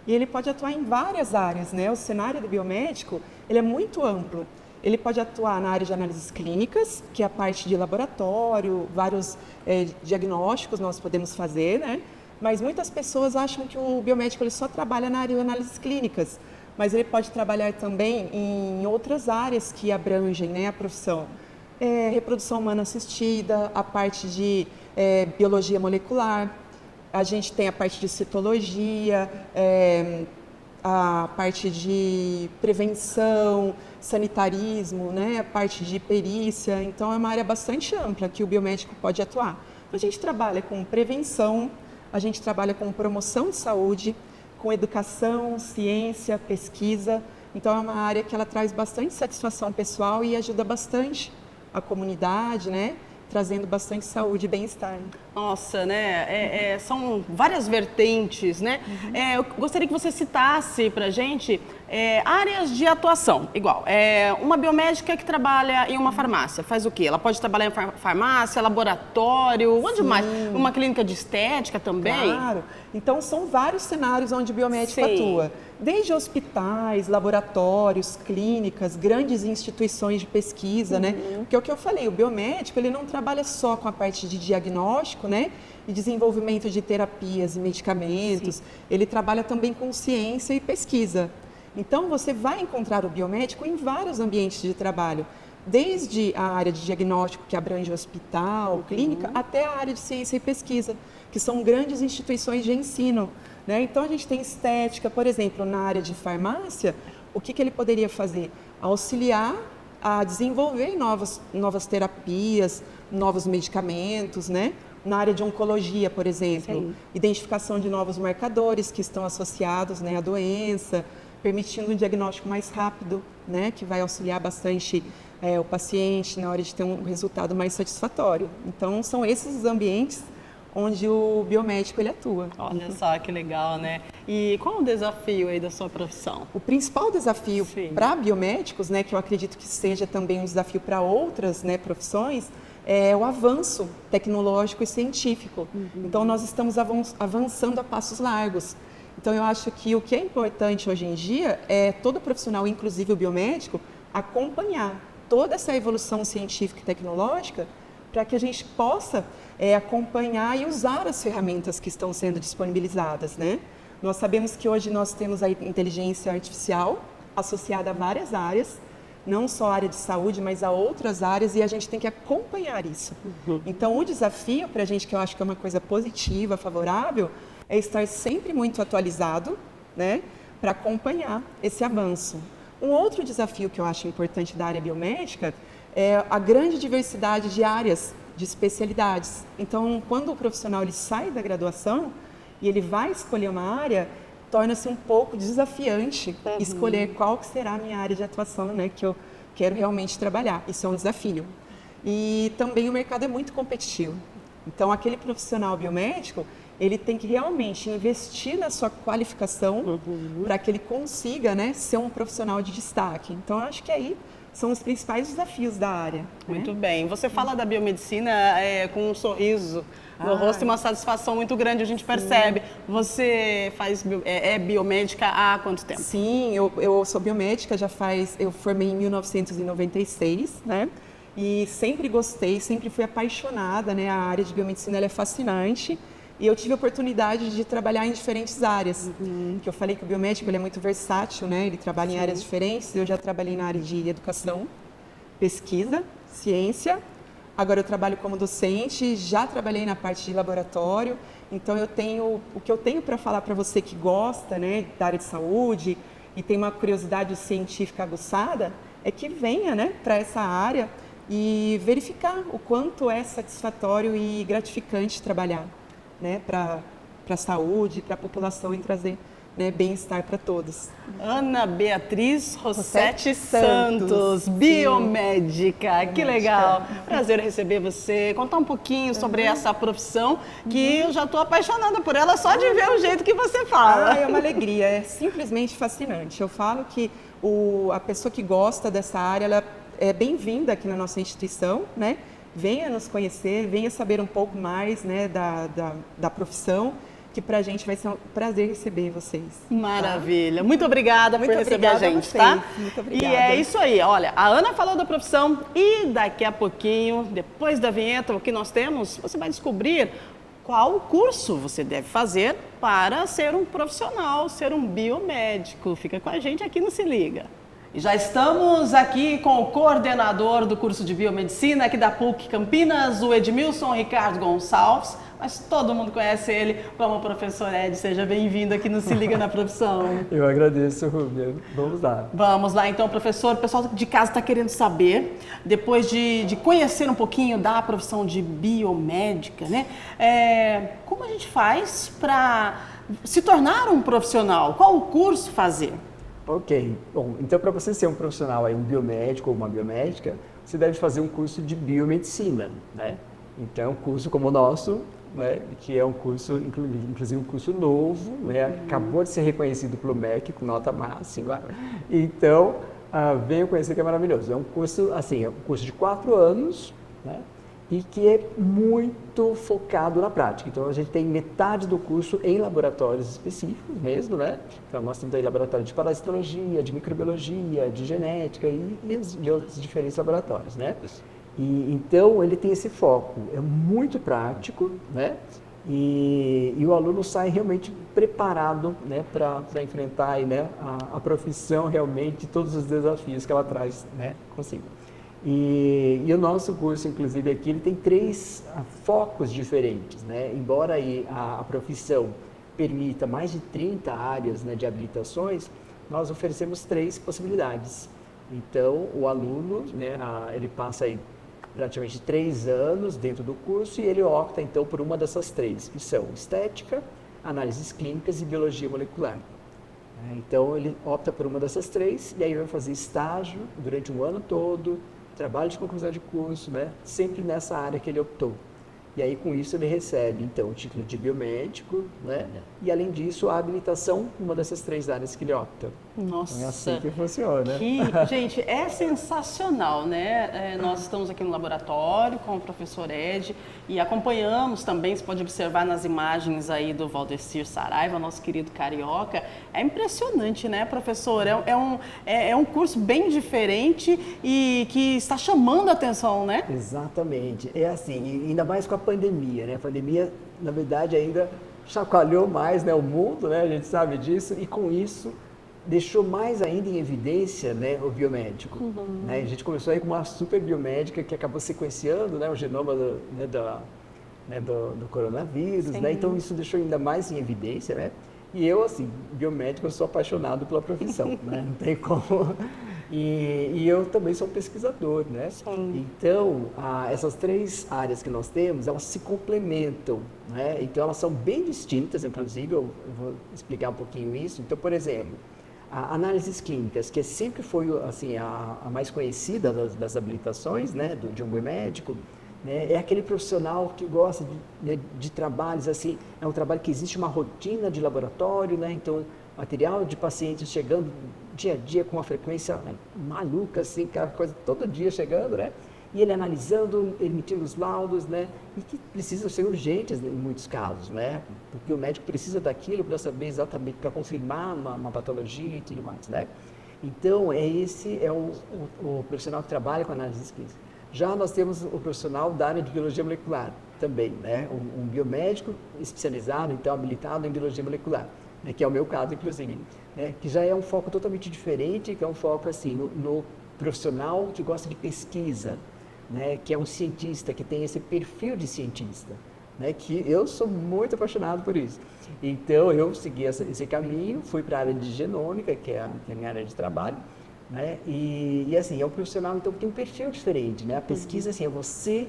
e ele pode atuar em várias áreas, né? O cenário do biomédico ele é muito amplo. Ele pode atuar na área de análises clínicas, que é a parte de laboratório, vários diagnósticos nós podemos fazer, né? Mas muitas pessoas acham que o biomédico ele só trabalha na área de análises clínicas, mas ele pode trabalhar também em outras áreas que abrangem, né, a profissão. Reprodução humana assistida, a parte de biologia molecular, a gente tem a parte de citologia, a parte de prevenção, sanitarismo, né? A parte de perícia. Então, é uma área bastante ampla que o biomédico pode atuar. A gente trabalha com prevenção, a gente trabalha com promoção de saúde, com educação, ciência, pesquisa. Então, é uma área que ela traz bastante satisfação pessoal e ajuda bastante a comunidade, né? Trazendo bastante saúde e bem-estar. Nossa, né? São várias vertentes, né? Eu gostaria que você citasse pra gente áreas de atuação. Igual, uma biomédica que trabalha em uma farmácia, faz o quê? Ela pode trabalhar em farmácia, laboratório, onde mais? Uma clínica de estética também? Claro. Então, são vários cenários onde o biomédico atua. Desde hospitais, laboratórios, clínicas, grandes instituições de pesquisa, né? Porque é o que eu falei, o biomédico ele não trabalha só com a parte de diagnóstico, né? E desenvolvimento de terapias e medicamentos. Ele trabalha também com ciência e pesquisa. Então, você vai encontrar o biomédico em vários ambientes de trabalho, desde a área de diagnóstico, que abrange hospital, clínica, até a área de ciência e pesquisa, que são grandes instituições de ensino, né? Então, a gente tem estética, por exemplo, na área de farmácia, o que ele poderia fazer? Auxiliar a desenvolver novas terapias, novos medicamentos, né? Na área de oncologia, por exemplo, identificação de novos marcadores que estão associados, né, à doença, permitindo um diagnóstico mais rápido, né, que vai auxiliar bastante o paciente na hora de ter um resultado mais satisfatório. Então, são esses os ambientes onde o biomédico ele atua. Olha só que legal, né? E qual é o desafio aí da sua profissão? O principal desafio para biomédicos, né, que eu acredito que seja também um desafio para outras, né, profissões, é o avanço tecnológico e científico. Então, nós estamos avançando a passos largos. Então, eu acho que o que é importante hoje em dia é todo profissional, inclusive o biomédico, acompanhar toda essa evolução científica e tecnológica para que a gente possa acompanhar e usar as ferramentas que estão sendo disponibilizadas, né? Nós sabemos que hoje nós temos a inteligência artificial associada a várias áreas, não só a área de saúde, mas a outras áreas, e a gente tem que acompanhar isso. Então, o desafio para a gente, que eu acho que é uma coisa positiva, favorável, é estar sempre muito atualizado, né, para acompanhar esse avanço. Um outro desafio que eu acho importante da área biomédica é a grande diversidade de áreas, de especialidades. Então, quando o profissional ele sai da graduação e ele vai escolher uma área, torna-se um pouco desafiante escolher qual que será a minha área de atuação, né, que eu quero realmente trabalhar. Isso é um desafio. E também o mercado é muito competitivo. Então, aquele profissional biomédico, ele tem que realmente investir na sua qualificação para que ele consiga, né, ser um profissional de destaque. Então, eu acho que aí são os principais desafios da área. Muito bem. Você fala da biomedicina com um sorriso no rosto e uma satisfação muito grande, a gente percebe. Você é biomédica há quanto tempo? Sim, eu sou biomédica, eu formei em 1996, né? E sempre gostei, sempre fui apaixonada, né? A área de biomedicina ela é fascinante. E eu tive a oportunidade de trabalhar em diferentes áreas. Que eu falei que o biomédico ele é muito versátil, né? Ele trabalha em áreas diferentes. Eu já trabalhei na área de educação, pesquisa, ciência. Agora eu trabalho como docente, já trabalhei na parte de laboratório. Então o que eu tenho para falar para você que gosta, né, da área de saúde e tem uma curiosidade científica aguçada, é que venha, né, para essa área e verificar o quanto é satisfatório e gratificante trabalhar, né, para a saúde, para a população e trazer né, bem-estar para todos. Ana Beatriz Rossetti Santos, biomédica, que legal. Prazer receber você, contar um pouquinho sobre essa profissão, que eu já estou apaixonada por ela só de ver o jeito que você fala. É uma alegria, é simplesmente fascinante. Eu falo que a pessoa que gosta dessa área, ela é bem-vinda aqui na nossa instituição, né? Venha nos conhecer, venha saber um pouco mais, né, da profissão, que pra gente vai ser um prazer receber vocês. Maravilha. Tá? Muito obrigada por receber a gente, tá? Muito obrigada. E é isso aí. Olha, a Ana falou da profissão e daqui a pouquinho, depois da vinheta, o que nós temos, você vai descobrir qual curso você deve fazer para ser um profissional, ser um biomédico. Fica com a gente aqui no Se Liga. E já estamos aqui com o coordenador do curso de biomedicina aqui da PUC Campinas, o Edmilson Ricardo Gonçalves, mas todo mundo conhece ele como o professor Ed. Seja bem-vindo aqui no Se Liga na Profissão. Eu agradeço, Rubia. Vamos lá. Vamos lá então, professor. O pessoal de casa está querendo saber, depois de conhecer um pouquinho da profissão de biomédica, né? Como a gente faz para se tornar um profissional? Qual o curso fazer? Ok. Bom, então para você ser um profissional, um biomédico ou uma biomédica, você deve fazer um curso de biomedicina, né? Então, um curso como o nosso, né, que é um curso, inclusive um curso novo, né, acabou de ser reconhecido pelo MEC com nota máxima. Então, venham conhecer que é maravilhoso. É um curso, assim, é um curso de 4 anos, né, e que é muito focado na prática. Então, a gente tem metade do curso em laboratórios específicos mesmo, né? Então, nós temos aí laboratório de parasitologia, de microbiologia, de genética e outros diferentes laboratórios, né? Então, ele tem esse foco, é muito prático, né? E o aluno sai realmente preparado, né, para enfrentar aí, né, a profissão realmente, todos os desafios que ela traz, né, consigo. E o nosso curso, inclusive, aqui, ele tem 3 focos diferentes, né? Embora aí a profissão permita mais de 30 áreas, né, de habilitações, nós oferecemos 3 possibilidades. Então, o aluno, né, ele passa aí praticamente 3 anos dentro do curso e ele opta, então, por uma dessas 3, que são estética, análises clínicas e biologia molecular. Então, ele opta por uma dessas 3 e aí vai fazer estágio durante um ano todo, trabalho de conclusão de curso, né? Sempre nessa área que ele optou. E aí, com isso, ele recebe, então, o título de biomédico, né? E, além disso, a habilitação em uma dessas 3 áreas que ele opta. Nossa! Então, é assim que funciona. Gente, é sensacional, né? Nós estamos aqui no laboratório com o professor Ed e acompanhamos também, você pode observar nas imagens aí do Valdecir Saraiva, nosso querido carioca. É impressionante, né, professor? É um curso bem diferente e que está chamando a atenção, né? Exatamente. É assim, ainda mais com a pandemia, né? A pandemia, na verdade, ainda chacoalhou mais, né, o mundo, né? A gente sabe disso, e com isso deixou mais ainda em evidência, né, o biomédico. Né? A gente começou aí com uma super biomédica que acabou sequenciando, né, o genoma do coronavírus, né? Então isso deixou ainda mais em evidência, né? E eu, assim, biomédico, eu sou apaixonado pela profissão, né? Não tem como. E eu também sou um pesquisador, né? Então, essas 3 áreas que nós temos, elas se complementam, né? Então, elas são bem distintas, inclusive, eu vou explicar um pouquinho isso. Então, por exemplo, a análises clínicas, que sempre foi, assim, a mais conhecida das habilitações, né, de um biomédico, né, é aquele profissional que gosta de trabalhos, assim, é um trabalho que existe uma rotina de laboratório, né? Então, material de pacientes chegando dia a dia com uma frequência maluca, assim, aquela coisa todo dia chegando, né? E ele analisando, emitindo os laudos, né? E que precisam ser urgentes em muitos casos, né? Porque o médico precisa daquilo para saber exatamente, para confirmar uma patologia e tudo mais, né? Então, esse é o profissional que trabalha com análises clínicas. Já nós temos o profissional da área de biologia molecular também, né? Um biomédico especializado, então, habilitado em biologia molecular, né? Que é o meu caso, inclusive, né? Que já é um foco totalmente diferente, que é um foco, assim, no profissional que gosta de pesquisa, né? Que é um cientista, que tem esse perfil de cientista, né? Que eu sou muito apaixonado por isso. Então, eu segui esse caminho, fui para a área de genômica, que é a minha área de trabalho, né? E assim, é um profissional, então, que tem um perfil diferente, né? A pesquisa, assim, é você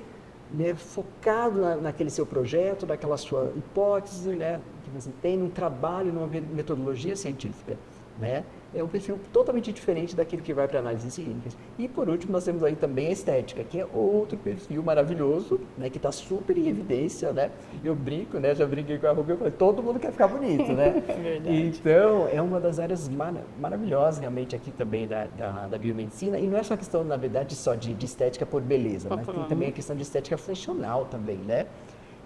né, focado naquele seu projeto, naquela sua hipótese, né, que você tem num trabalho, numa metodologia científica, né? É um perfil totalmente diferente daquele que vai para análises clínicas. E por último, nós temos aí também a estética, que é outro perfil maravilhoso, né, que está super em evidência, né? Eu brinco, né? Já brinquei com a Rubia, eu falei, todo mundo quer ficar bonito, né? Então, é uma das áreas maravilhosas realmente aqui também da biomedicina. E não é só questão, na verdade, só de estética por beleza, mas tem também a questão de estética funcional também, né?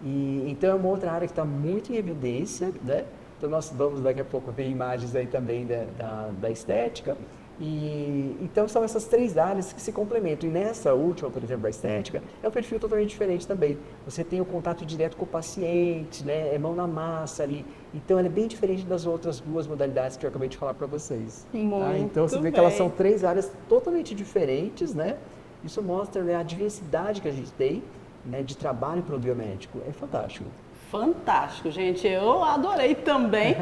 E, então, é uma outra área que está muito em evidência, né? Então, nós vamos daqui a pouco ver imagens aí também da estética. E, então, são essas 3 áreas que se complementam. E nessa última, por exemplo, da estética, é um perfil totalmente diferente também. Você tem o contato direto com o paciente, né? É mão na massa ali. Então, ela é bem diferente das outras 2 modalidades que eu acabei de falar para vocês. Então, você vê que elas são 3 áreas totalmente diferentes, né? Isso mostra, né, a diversidade que a gente tem, né, de trabalho para o biomédico. É fantástico. Fantástico, gente. Eu adorei também.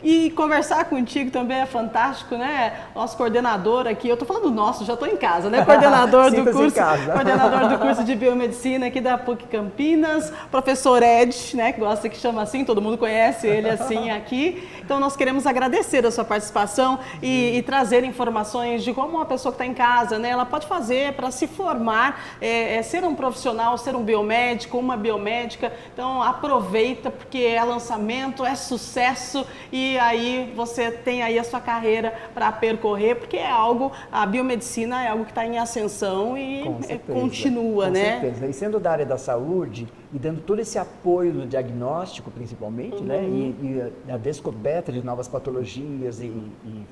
E conversar contigo também é fantástico, né? Nosso coordenador aqui, eu tô falando nosso, já tô em casa, né? Coordenador do curso de biomedicina aqui da PUC Campinas, professor Ed, né? Que gosta que chama assim, todo mundo conhece ele assim aqui. Então nós queremos agradecer a sua participação e trazer informações de como uma pessoa que está em casa, né? Ela pode fazer para se formar, ser um profissional, ser um biomédico, uma biomédica. Então aproveita, porque é lançamento, é sucesso e aí você tem aí a sua carreira para percorrer, porque é algo, a biomedicina é algo que está em ascensão e continua, né? Com certeza. E sendo da área da saúde e dando todo esse apoio no diagnóstico, principalmente, né? E a descoberta de novas patologias e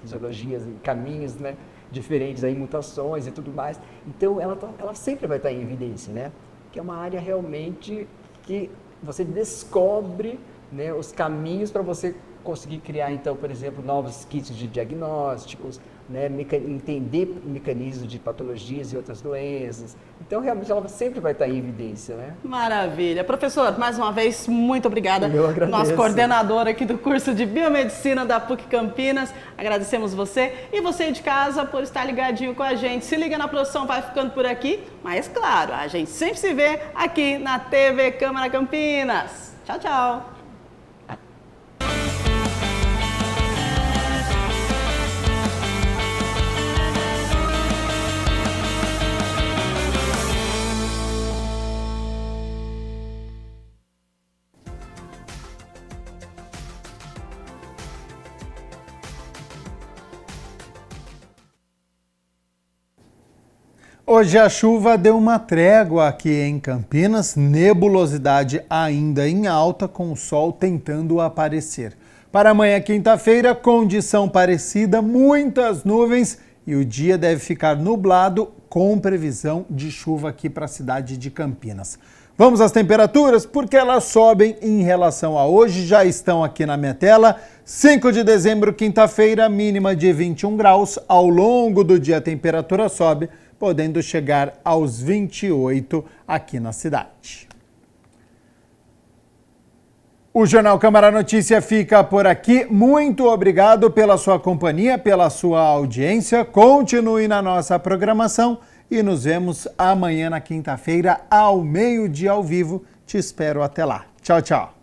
fisiologias e caminhos, né, diferentes, aí, mutações e tudo mais. Então, ela sempre vai estar em evidência, né? Que é uma área realmente que você descobre, né, os caminhos para você conseguir criar, então, por exemplo, novos kits de diagnósticos, né, entender mecanismos de patologias e outras doenças. Então, realmente, ela sempre vai estar em evidência, né? Maravilha. Professor, mais uma vez, muito obrigada. Eu agradeço. Nosso coordenador aqui do curso de Biomedicina da PUC Campinas. Agradecemos você e você de casa por estar ligadinho com a gente. Se liga na produção, vai ficando por aqui. Mas, claro, a gente sempre se vê aqui na TV Câmara Campinas. Tchau, tchau. Hoje a chuva deu uma trégua aqui em Campinas, nebulosidade ainda em alta, com o sol tentando aparecer. Para amanhã, quinta-feira, condição parecida, muitas nuvens e o dia deve ficar nublado com previsão de chuva aqui para a cidade de Campinas. Vamos às temperaturas, porque elas sobem em relação a hoje, já estão aqui na minha tela. 5 de dezembro, quinta-feira, mínima de 21 graus. Ao longo do dia a temperatura sobe, podendo chegar aos 28 aqui na cidade. O Jornal Câmara Notícia fica por aqui. Muito obrigado pela sua companhia, pela sua audiência. Continue na nossa programação e nos vemos amanhã na quinta-feira ao meio-dia ao vivo. Te espero até lá. Tchau, tchau.